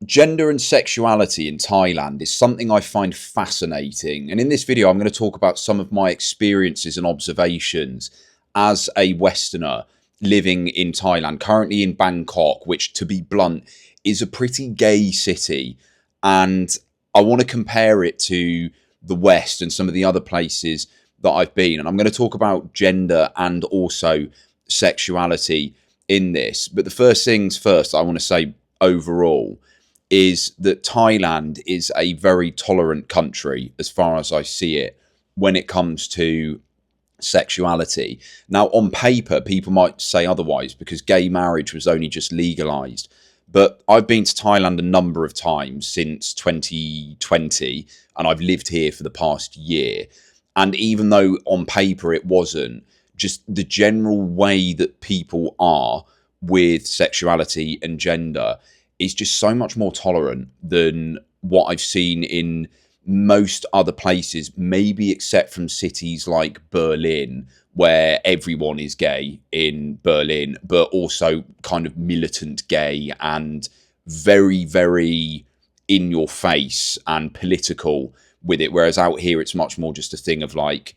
Gender and sexuality in Thailand is something I find fascinating. And in this video, I'm going to talk about some of my experiences and observations as a Westerner living in Thailand, currently in Bangkok, which, to be blunt, is a pretty gay city. And I want to compare it to the West and some of the other places that I've been. And I'm going to talk about gender and also sexuality in this. But the first things first, I want to say overall is that Thailand is a very tolerant country as far as I see it when it comes to sexuality. Now, on paper, people might say otherwise because gay marriage was only just legalized. But I've been to Thailand a number of times since 2020, and I've lived here for the past year. And even though on paper it wasn't, just the general way that people are with sexuality and gender is just so much more tolerant than what I've seen in most other places, maybe except from cities like Berlin, where everyone is gay in Berlin, but also kind of militant gay and very, very in your face and political with it. Whereas out here, it's much more just a thing of like,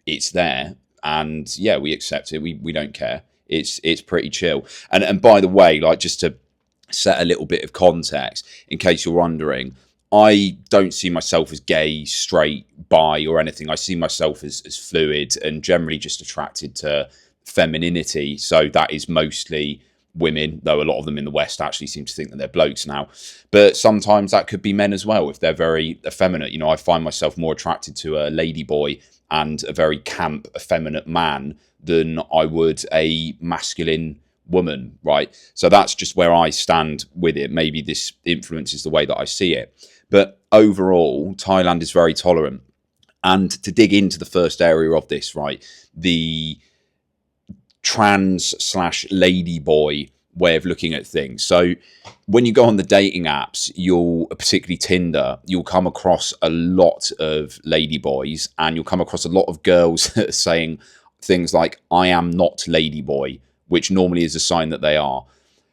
it's there. And yeah, we accept it. We don't care. It's pretty chill. And by the way, like just to set a little bit of context, in case you're wondering, I don't see myself as gay, straight, bi or anything. I see myself as fluid and generally just attracted to femininity. So that is mostly women, though a lot of them in the West actually seem to think that they're blokes now. But sometimes that could be men as well, if they're very effeminate. You know, I find myself more attracted to a ladyboy and a very camp, effeminate man than I would a masculine woman, right? So that's just where I stand with it. Maybe this influences the way that I see it. But overall, Thailand is very tolerant. And to dig into the first area of this, right, the trans/ladyboy way of looking at things. So when you go on the dating apps, particularly Tinder, you'll come across a lot of ladyboys and you'll come across a lot of girls saying things like, I am not ladyboy, which normally is a sign that they are.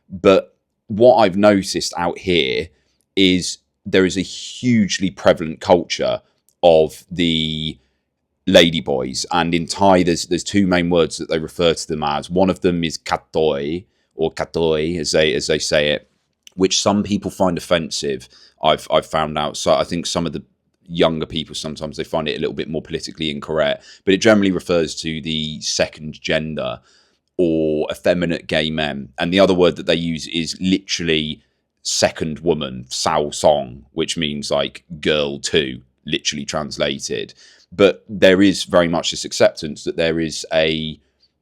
But what I've noticed out here is there is a hugely prevalent culture of the ladyboys. And in Thai, there's two main words that they refer to them as. One of them is katoi, or katoi, as they say it, which some people find offensive, I've found out. So I think some of the younger people, sometimes they find it a little bit more politically incorrect. But it generally refers to the second gender, or effeminate gay men. And the other word that they use is literally second woman, sao song, which means like girl too, literally translated. But there is very much this acceptance that there is a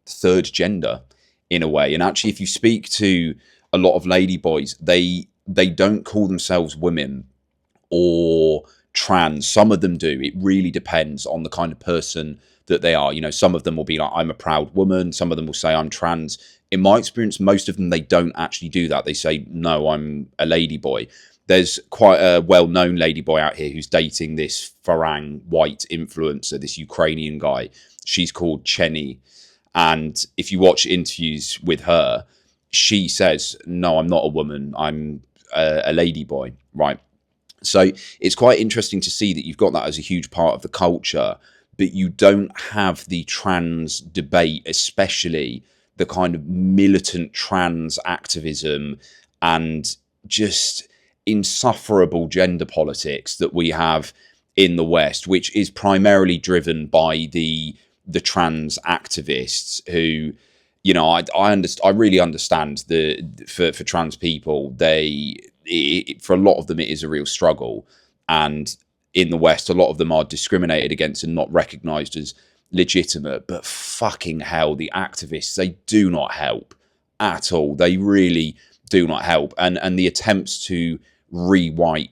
third gender in a way. And actually, if you speak to a lot of ladyboys, they don't call themselves women or trans. Some of them do. It really depends on the kind of person that they are. You know, some of them will be like, I'm a proud woman. Some of them will say I'm trans. In my experience, most of them, they don't actually do that. They say, no, I'm a ladyboy. There's quite a well-known ladyboy out here who's dating this Farang white influencer, this Ukrainian guy. She's called Chenny. And if you watch interviews with her, she says, no, I'm not a woman. I'm a ladyboy, right? So it's quite interesting to see that you've got that as a huge part of the culture, but you don't have the trans debate, especially the kind of militant trans activism and just insufferable gender politics that we have in the West, which is primarily driven by the trans activists who, you know, I really understand for trans people, for a lot of them it is a real struggle, and in the West a lot of them are discriminated against and not recognized as legitimate. But fucking hell, the activists, they do not help at all. They really do not help. And the attempts to rewrite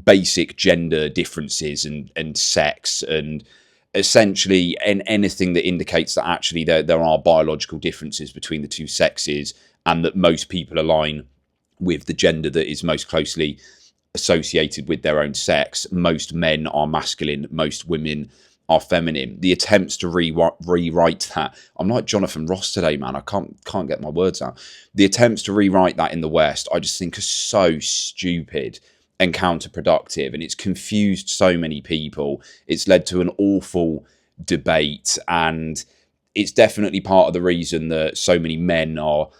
basic gender differences and sex and essentially anything that indicates that actually there are biological differences between the two sexes and that most people align with the gender that is most closely associated with their own sex. Most men are masculine, most women are feminine. The attempts to rewrite that. I'm like Jonathan Ross today, man. I can't get my words out. The attempts to rewrite that in the West, I just think are so stupid and counterproductive, and it's confused so many people. It's led to an awful debate, and it's definitely part of the reason that so many men are,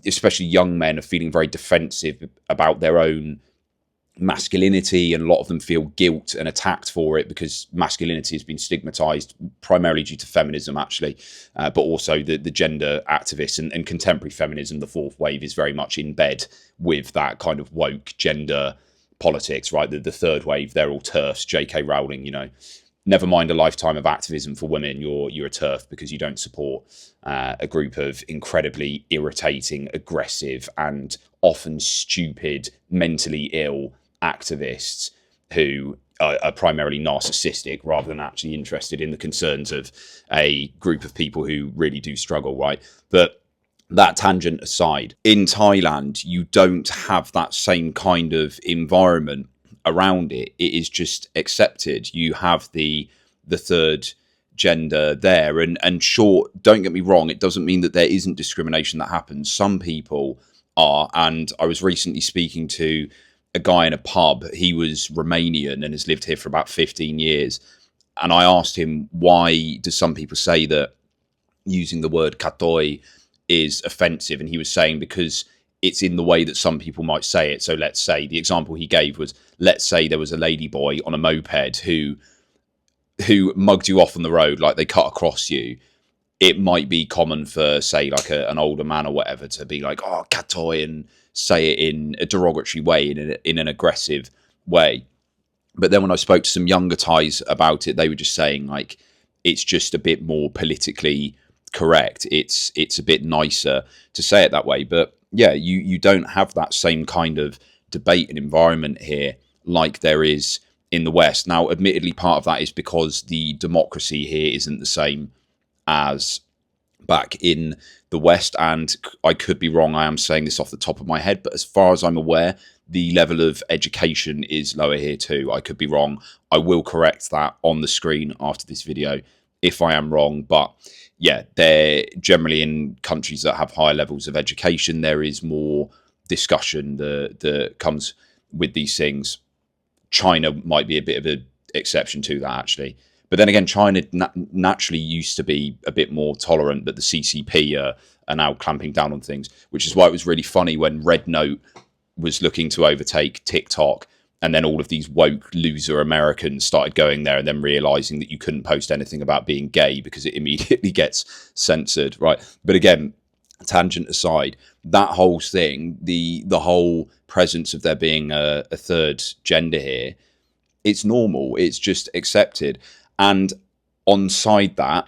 especially young men, are feeling very defensive about their own masculinity, and a lot of them feel guilt and attacked for it because masculinity has been stigmatized primarily due to feminism, actually, but also the gender activists and contemporary feminism. The fourth wave is very much in bed with that kind of woke gender politics, right? The third wave, they're all TERFs. J.K. Rowling, never mind a lifetime of activism for women, you're a TERF because you don't support a group of incredibly irritating, aggressive, and often stupid, mentally ill activists who are primarily narcissistic rather than actually interested in the concerns of a group of people who really do struggle, right? But that tangent aside, in Thailand, you don't have that same kind of environment around it. It is just accepted. You have the third gender there, and sure, don't get me wrong, it doesn't mean that there isn't discrimination that happens. Some people are, and I was recently speaking to a guy in a pub. He was Romanian and has lived here for about 15 years, and I asked him, why do some people say that using the word katoi is offensive? And he was saying because it's in the way that some people might say it. So let's say, the example he gave was, let's say there was a lady boy on a moped who mugged you off on the road, like they cut across you. It might be common for, say, like an older man or whatever to be like, oh, katoi, and say it in a derogatory way, in an aggressive way. But then when I spoke to some younger Thais about it, they were just saying, like, it's just a bit more politically correct. It's a bit nicer to say it that way. But yeah, you don't have that same kind of debate and environment here like there is in the West. Now, admittedly, part of that is because the democracy here isn't the same as back in the West, and I could be wrong. I am saying this off the top of my head, but as far as I'm aware, the level of education is lower here too. I could be wrong. I will correct that on the screen after this video if I am wrong, but yeah, they're generally in countries that have higher levels of education. There is more discussion that comes with these things. China might be a bit of an exception to that, actually. But then again, China naturally used to be a bit more tolerant, but the CCP are now clamping down on things, which is why it was really funny when Red Note was looking to overtake TikTok, and then all of these woke loser Americans started going there and then realizing that you couldn't post anything about being gay because it immediately gets censored, right? But again, tangent aside, that whole thing, the whole presence of there being a third gender here, it's normal. It's just accepted. And alongside that,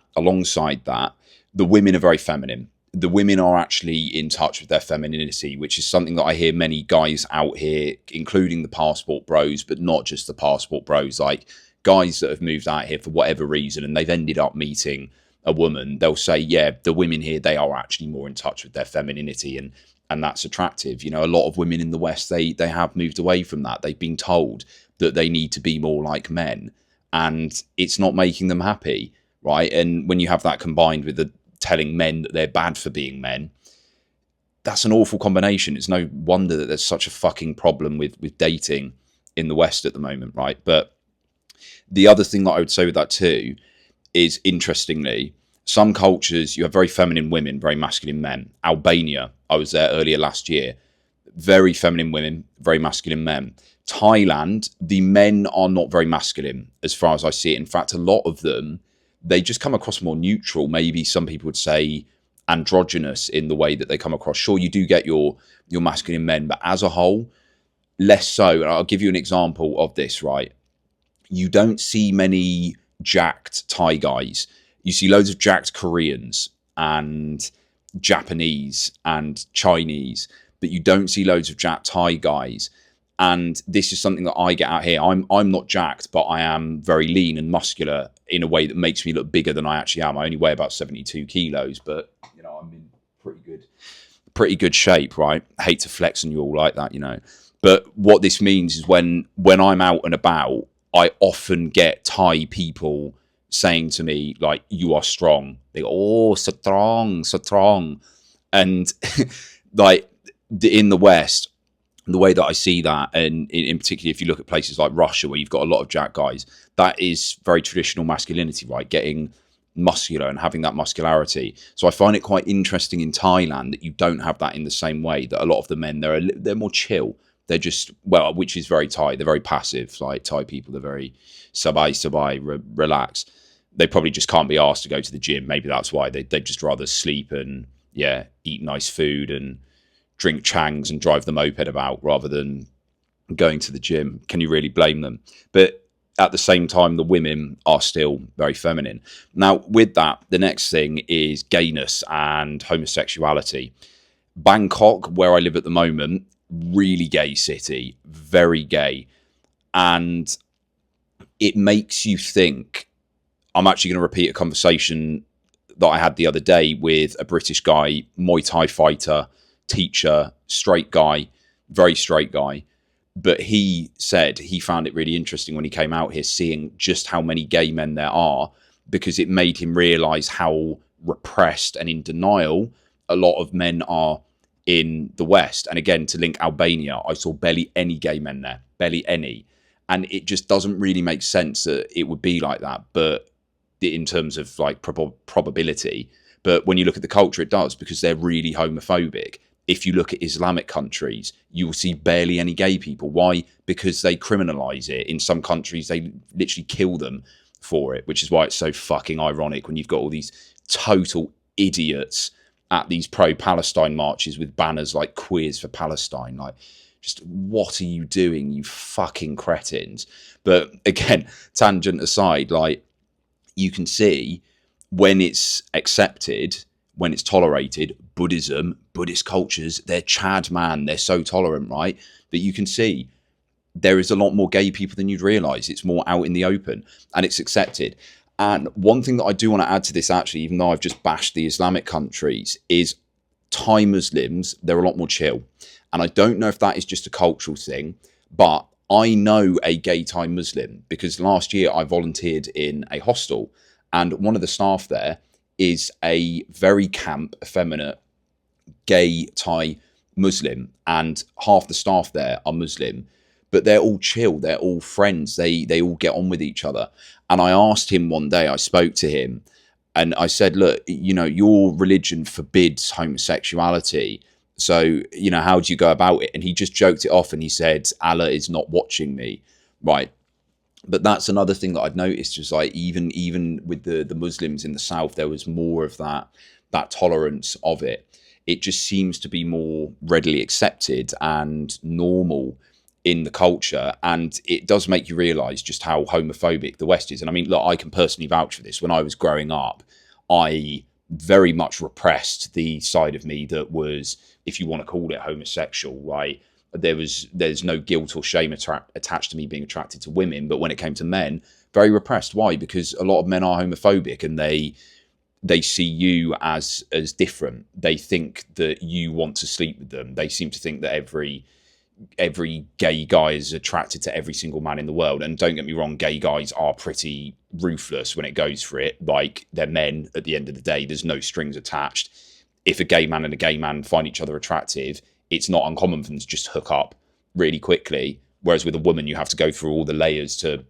the women are very feminine. The women are actually in touch with their femininity, which is something that I hear many guys out here, including the passport bros, but not just the passport bros, like guys that have moved out here for whatever reason and they've ended up meeting a woman. They'll say, yeah, the women here, they are actually more in touch with their femininity, and that's attractive. You know, a lot of women in the West, they have moved away from that. They've been told that they need to be more like men, and it's not making them happy, right? And when you have that combined with the telling men that they're bad for being men, that's an awful combination. It's no wonder that there's such a fucking problem with dating in the West at the moment, right? But the other thing that I would say with that too is, interestingly, some cultures, you have very feminine women, very masculine men. Albania, I was there earlier last year, very feminine women, very masculine men. Thailand, the men are not very masculine as far as I see it. In fact, a lot of them, they just come across more neutral. Maybe some people would say androgynous in the way that they come across. Sure, you do get your masculine men, but as a whole, less so. And I'll give you an example of this, right? You don't see many jacked Thai guys. You see loads of jacked Koreans and Japanese and Chinese, but you don't see loads of jacked Thai guys. And this is something that I get out here. I'm not jacked, but I am very lean and muscular in a way that makes me look bigger than I actually am. I only weigh about 72 kilos, but you know, I'm in pretty good shape, right? I hate to flex on you all like that, you know. But what this means is when I'm out and about, I often get Thai people saying to me, like, you are strong. They go, oh, strong, strong. And like in the West, the way that I see that, and in particular, if you look at places like Russia, where you've got a lot of jack guys, that is very traditional masculinity, right? Getting muscular and having that muscularity. So I find it quite interesting in Thailand that you don't have that in the same way. That a lot of the men, they're more chill. They're just, well, which is very Thai. They're very passive. Like Thai people, they're very sabai, relax. They probably just can't be asked to go to the gym. Maybe that's why they'd just rather sleep and eat nice food and drink changs and drive the moped about rather than going to the gym. Can you really blame them? But at the same time, the women are still very feminine. Now, with that, the next thing is gayness and homosexuality. Bangkok, where I live at the moment, really gay city, very gay. And it makes you think. I'm actually going to repeat a conversation that I had the other day with a British guy, Muay Thai fighter, teacher, straight guy, very straight guy. But he said he found it really interesting when he came out here, seeing just how many gay men there are, because it made him realise how repressed and in denial a lot of men are in the West. And again, to link Albania, I saw barely any gay men there, barely any. And it just doesn't really make sense that it would be like that, but in terms of like probability. But when you look at the culture, it does, because they're really homophobic. If you look at Islamic countries, you will see barely any gay people. Why? Because they criminalize it. In some countries, they literally kill them for it, which is why it's so fucking ironic when you've got all these total idiots at these pro-Palestine marches with banners like Queers for Palestine. Like, just what are you doing, you fucking cretins? But again, tangent aside, like, you can see when it's accepted, when it's tolerated, Buddhism, Buddhist cultures, they're Chad, man. They're so tolerant, right? That you can see there is a lot more gay people than you'd realise. It's more out in the open and it's accepted. And one thing that I do want to add to this, actually, even though I've just bashed the Islamic countries, is Thai Muslims, they're a lot more chill. And I don't know if that is just a cultural thing, but I know a gay Thai Muslim because last year I volunteered in a hostel, and one of the staff there is a very camp, effeminate, gay Thai Muslim, and half the staff there are Muslim, but they're all chill, they're all friends, they all get on with each other. And I asked him one day, I spoke to him, and I said, look, you know, your religion forbids homosexuality. So, you know, how do you go about it? And he just joked it off and he said, Allah is not watching me. Right. But that's another thing that I've noticed, is like even with the Muslims in the South, there was more of that tolerance of it. It just seems to be more readily accepted and normal in the culture. And it does make you realise just how homophobic the West is. And I mean, look, I can personally vouch for this. When I was growing up, I very much repressed the side of me that was, if you want to call it, homosexual, right? There's no guilt or shame attached to me being attracted to women, but when it came to men, very repressed. Why? Because a lot of men are homophobic and they see you as different. They think that you want to sleep with them. They seem to think that every gay guy is attracted to every single man in the world. And don't get me wrong, gay guys are pretty ruthless when it goes for it. Like, they're men at the end of the day. There's no strings attached. If a gay man and a gay man find each other attractive, it's not uncommon for them to just hook up really quickly. Whereas with a woman, you have to go through all the layers to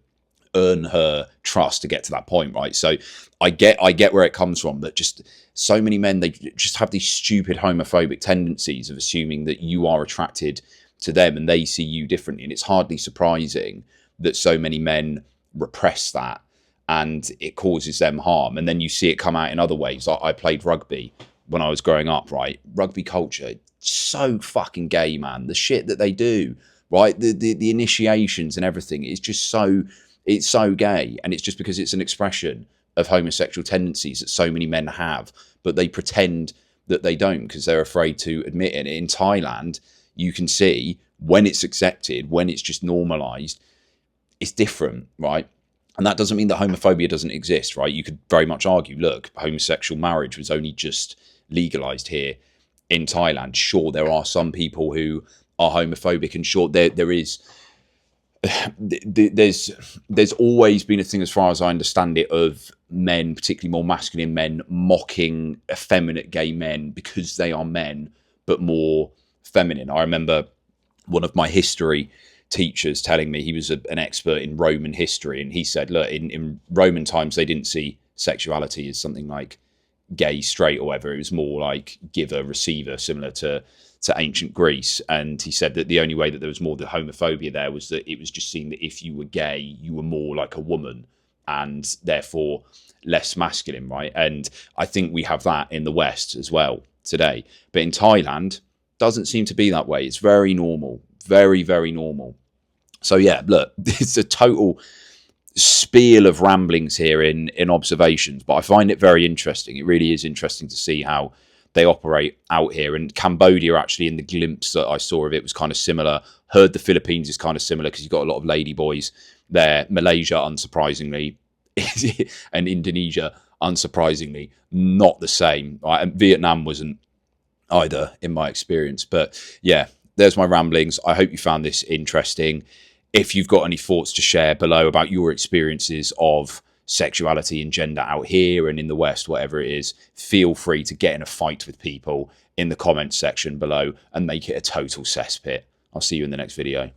earn her trust to get to that point, right? So I get where it comes from, that just so many men, they just have these stupid homophobic tendencies of assuming that you are attracted to them and they see you differently. And it's hardly surprising that so many men repress that and it causes them harm. And then you see it come out in other ways. I played rugby when I was growing up, right? Rugby culture, so fucking gay, man. The shit that they do, right? The initiations and everything is just it's so gay. And it's just because it's an expression of homosexual tendencies that so many men have, but they pretend that they don't because they're afraid to admit it. In Thailand, you can see when it's accepted, when it's just normalized, it's different, right? And that doesn't mean that homophobia doesn't exist, right? You could very much argue, look, homosexual marriage was only just legalized here in Thailand. Sure, there are some people who are homophobic, and sure, there is there's always been a thing, as far as I understand it, of men, particularly more masculine men, mocking effeminate gay men because they are men but more feminine. I remember one of my history teachers telling me, he was an expert in Roman history, and he said, look, in Roman times they didn't see sexuality as something like gay, straight, or whatever. It was more like giver, receiver, similar to ancient Greece. And he said that the only way that there was more the homophobia there was that it was just seen that if you were gay, you were more like a woman and therefore less masculine, right? And I think we have that in the West as well today. But in Thailand, doesn't seem to be that way. It's very normal, very, very normal. So yeah, look, it's a total spiel of ramblings here in observations, but I find it very interesting. It really is interesting to see how they operate out here. And Cambodia, actually, in the glimpse that I saw of it, was kind of similar. Heard the Philippines is kind of similar because you've got a lot of lady boys there. Malaysia, unsurprisingly, and Indonesia, unsurprisingly, not the same. Right? And Vietnam wasn't either, in my experience. But yeah, there's my ramblings. I hope you found this interesting. If you've got any thoughts to share below about your experiences of sexuality and gender out here and in the West, whatever it is, feel free to get in a fight with people in the comments section below and make it a total cesspit. I'll see you in the next video.